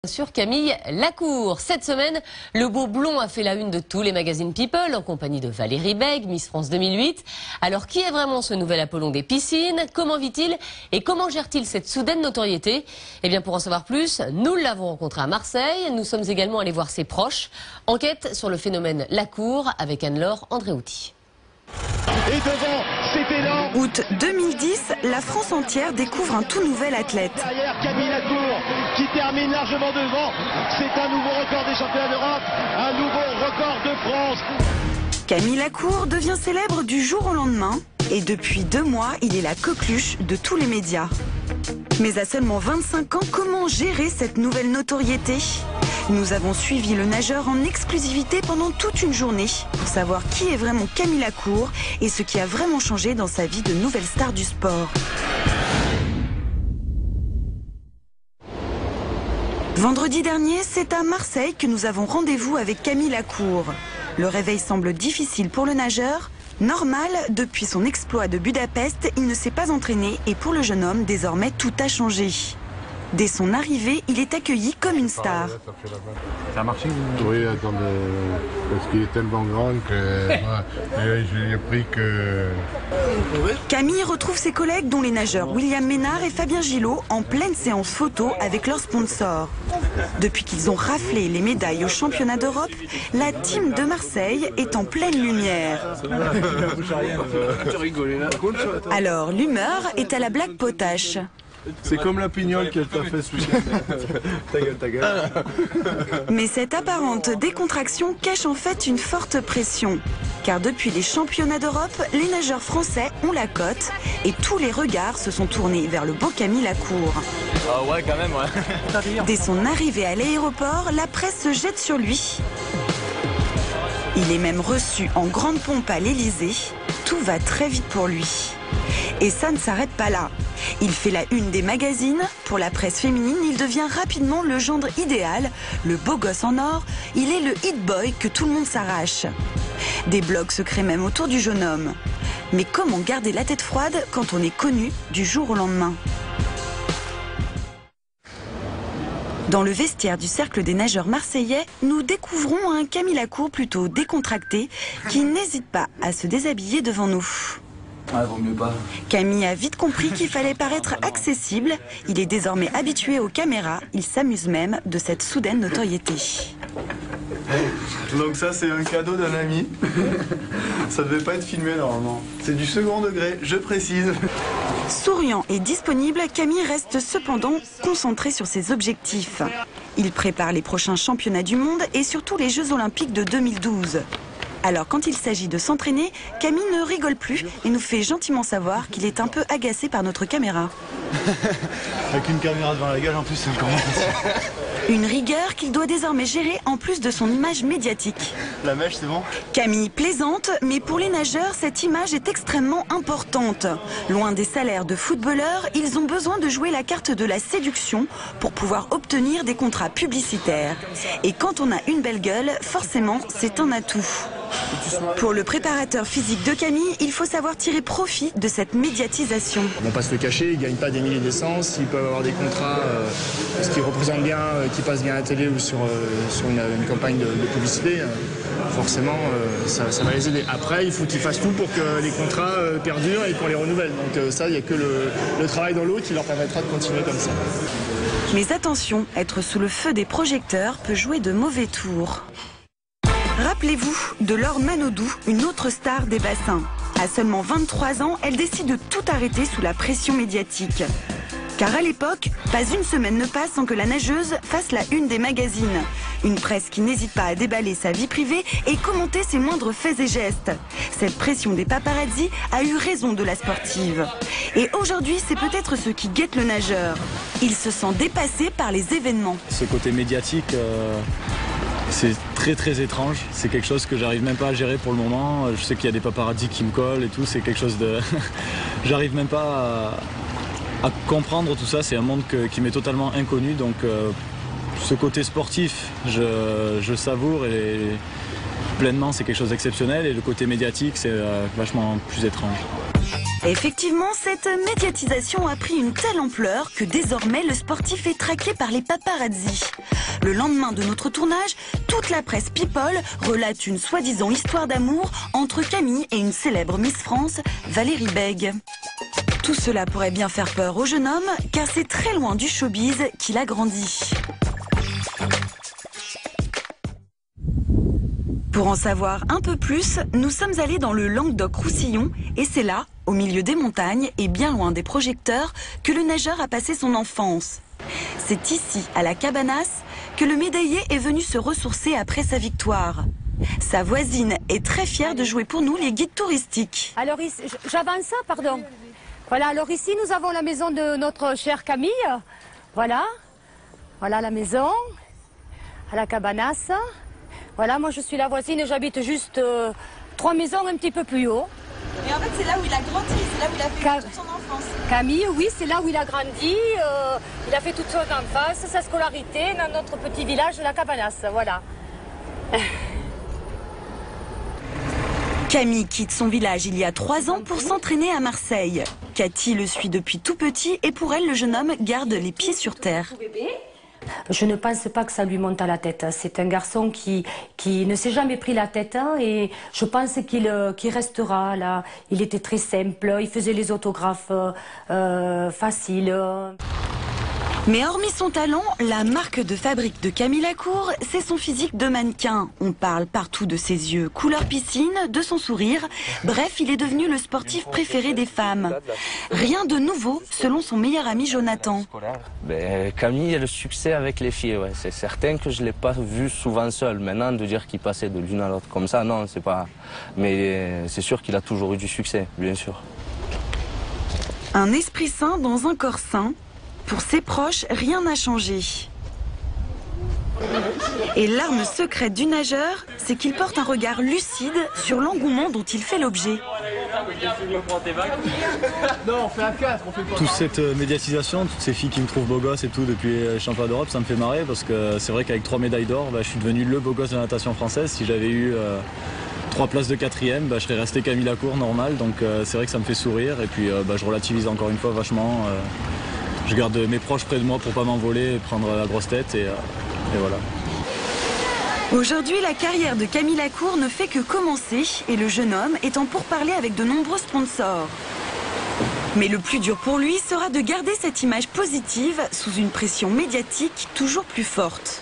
Sur Camille Lacour. Cette semaine, le beau blond a fait la une de tous les magazines People en compagnie de Valérie Bègue, Miss France 2008. Alors qui est vraiment ce nouvel Apollon des piscines? Comment vit-il et comment gère-t-il cette soudaine notoriété? Eh bien pour en savoir plus, nous l'avons rencontré à Marseille. Nous sommes également allés voir ses proches. Enquête sur le phénomène Lacour avec Anne-Laure Andréouti. Et devant, c'est élan. Août 2010, la France entière découvre un tout nouvel athlète. Derrière Camille Lacour qui termine largement devant. C'est un nouveau record des championnats d'Europe, un nouveau record de France. Camille Lacour devient célèbre du jour au lendemain et depuis 2 mois, il est la coqueluche de tous les médias. Mais à seulement 25 ans, comment gérer cette nouvelle notoriété? Nous avons suivi le nageur en exclusivité pendant toute une journée pour savoir qui est vraiment Camille Lacour et ce qui a vraiment changé dans sa vie de nouvelle star du sport. Vendredi dernier, c'est à Marseille que nous avons rendez-vous avec Camille Lacour. Le réveil semble difficile pour le nageur. Normal, depuis son exploit de Budapest, il ne s'est pas entraîné et pour le jeune homme, désormais, tout a changé. Dès son arrivée, il est accueilli comme une star. Ça a marché? Oui, attendez, parce qu'il est tellement grand que j'ai appris que... Camille retrouve ses collègues dont les nageurs William Ménard et Fabien Gillot en pleine séance photo avec leurs sponsors. Depuis qu'ils ont raflé les médailles aux championnats d'Europe, la team de Marseille est en pleine lumière. Alors l'humeur est à la blague potache. C'est comme la pignole qu'elle t'a fait ce week-end. Ta gueule. Mais cette apparente décontraction cache en fait une forte pression. Car depuis les championnats d'Europe, les nageurs français ont la cote et tous les regards se sont tournés vers le beau Camille Lacour. Ah ouais, quand même, ouais. Dès son arrivée à l'aéroport, la presse se jette sur lui. Il est même reçu en grande pompe à l'Élysée. Tout va très vite pour lui. Et ça ne s'arrête pas là. Il fait la une des magazines. Pour la presse féminine, il devient rapidement le gendre idéal, le beau gosse en or. Il est le hit boy que tout le monde s'arrache. Des blogs se créent même autour du jeune homme. Mais comment garder la tête froide quand on est connu du jour au lendemain? Dans le vestiaire du cercle des nageurs marseillais, nous découvrons un Camille Lacour plutôt décontracté qui n'hésite pas à se déshabiller devant nous. Ouais, vaut mieux pas. Camille a vite compris qu'il fallait paraître accessible. Il est désormais habitué aux caméras. Il s'amuse même de cette soudaine notoriété. Donc ça, c'est un cadeau d'un ami. Ça devait pas être filmé normalement. C'est du second degré, je précise. Souriant et disponible, Camille reste cependant concentré sur ses objectifs. Il prépare les prochains championnats du monde et surtout les Jeux Olympiques de 2012. Alors quand il s'agit de s'entraîner, Camille ne rigole plus et nous fait gentiment savoir qu'il est un peu agacé par notre caméra. Avec une caméra devant la gueule en plus, c'est encore moins facile. Une rigueur qu'il doit désormais gérer en plus de son image médiatique. La mèche, c'est bon? Camille plaisante, mais pour les nageurs, cette image est extrêmement importante. Loin des salaires de footballeurs, ils ont besoin de jouer la carte de la séduction pour pouvoir obtenir des contrats publicitaires. Et quand on a une belle gueule, forcément, c'est un atout. Pour le préparateur physique de Camille, il faut savoir tirer profit de cette médiatisation. On ne va pas se le cacher, ils ne gagnent pas des milliers d'essence, ils peuvent avoir des contrats ce qui représente bien, qui passent bien à la télé ou sur une campagne de publicité. Forcément, ça va les aider. Après, il faut qu'ils fassent tout pour que les contrats perdurent et qu'on les renouvelle. Donc ça, il n'y a que le travail dans l'eau qui leur permettra de continuer comme ça. Mais attention, être sous le feu des projecteurs peut jouer de mauvais tours. Rappelez-vous de Laure Manodou, une autre star des bassins. À seulement 23 ans, elle décide de tout arrêter sous la pression médiatique. Car à l'époque, pas une semaine ne passe sans que la nageuse fasse la une des magazines. Une presse qui n'hésite pas à déballer sa vie privée et commenter ses moindres faits et gestes. Cette pression des paparazzi a eu raison de la sportive. Et aujourd'hui, c'est peut-être ce qui guette le nageur. Il se sent dépassé par les événements. Ce côté médiatique... C'est très étrange, c'est quelque chose que j'arrive même pas à gérer pour le moment. Je sais qu'il y a des paparazzis qui me collent et tout, c'est quelque chose de... J'arrive même pas à comprendre tout ça, c'est un monde qui m'est totalement inconnu. Donc ce côté sportif, je savoure et pleinement c'est quelque chose d'exceptionnel. Et le côté médiatique, c'est vachement plus étrange. Effectivement, cette médiatisation a pris une telle ampleur que désormais le sportif est traqué par les paparazzi. Le lendemain de notre tournage, toute la presse People relate une soi-disant histoire d'amour entre Camille et une célèbre Miss France, Valérie Bègue. Tout cela pourrait bien faire peur au jeune homme, car c'est très loin du showbiz qu'il a grandi. Pour en savoir un peu plus, nous sommes allés dans le Languedoc-Roussillon et c'est là, au milieu des montagnes et bien loin des projecteurs, que le nageur a passé son enfance. C'est ici, à la Cabanas, que le médaillé est venu se ressourcer après sa victoire. Sa voisine est très fière de jouer pour nous les guides touristiques. Alors, j'avance, pardon. Voilà, alors ici, nous avons la maison de notre chère Camille. Voilà. Voilà la maison, à la Cabanas. Voilà, moi je suis la voisine, j'habite juste 3 maisons un petit peu plus haut. Et en fait, c'est là où il a grandi, c'est là où il a fait toute son enfance. Camille, oui, c'est là où il a grandi. Il a fait toute son enfance, sa scolarité dans notre petit village de la Cabanas. Voilà. Camille quitte son village il y a 3 ans pour s'entraîner à Marseille. Cathy le suit depuis tout petit et pour elle, le jeune homme garde les pieds sur terre. Je ne pense pas que ça lui monte à la tête. C'est un garçon qui ne s'est jamais pris la tête et je pense qu'il restera là. Il était très simple, il faisait les autographes faciles. Mais hormis son talent, la marque de fabrique de Camille Lacour, c'est son physique de mannequin. On parle partout de ses yeux, couleur piscine, de son sourire. Bref, il est devenu le sportif préféré des femmes. Rien de nouveau, selon son meilleur ami Jonathan. Camille a le succès avec les filles, ouais. C'est certain que je ne l'ai pas vu souvent seul. Maintenant, de dire qu'il passait de l'une à l'autre comme ça, non, c'est pas... Mais c'est sûr qu'il a toujours eu du succès, bien sûr. Un esprit sain dans un corps sain. Pour ses proches, rien n'a changé. Et l'arme secrète du nageur, c'est qu'il porte un regard lucide sur l'engouement dont il fait l'objet. Toute cette médiatisation, toutes ces filles qui me trouvent beau gosse et tout depuis les championnats d'Europe, ça me fait marrer parce que c'est vrai qu'avec 3 médailles d'or, je suis devenu le beau gosse de la natation française. Si j'avais eu 3 places de 4e, je serais resté Camille Lacour normal. Donc c'est vrai que ça me fait sourire et puis je relativise encore une fois vachement. Je garde mes proches près de moi pour pas m'envoler et prendre la grosse tête et voilà. Aujourd'hui, la carrière de Camille Lacour ne fait que commencer et le jeune homme est en pourparlers avec de nombreux sponsors. Mais le plus dur pour lui sera de garder cette image positive sous une pression médiatique toujours plus forte.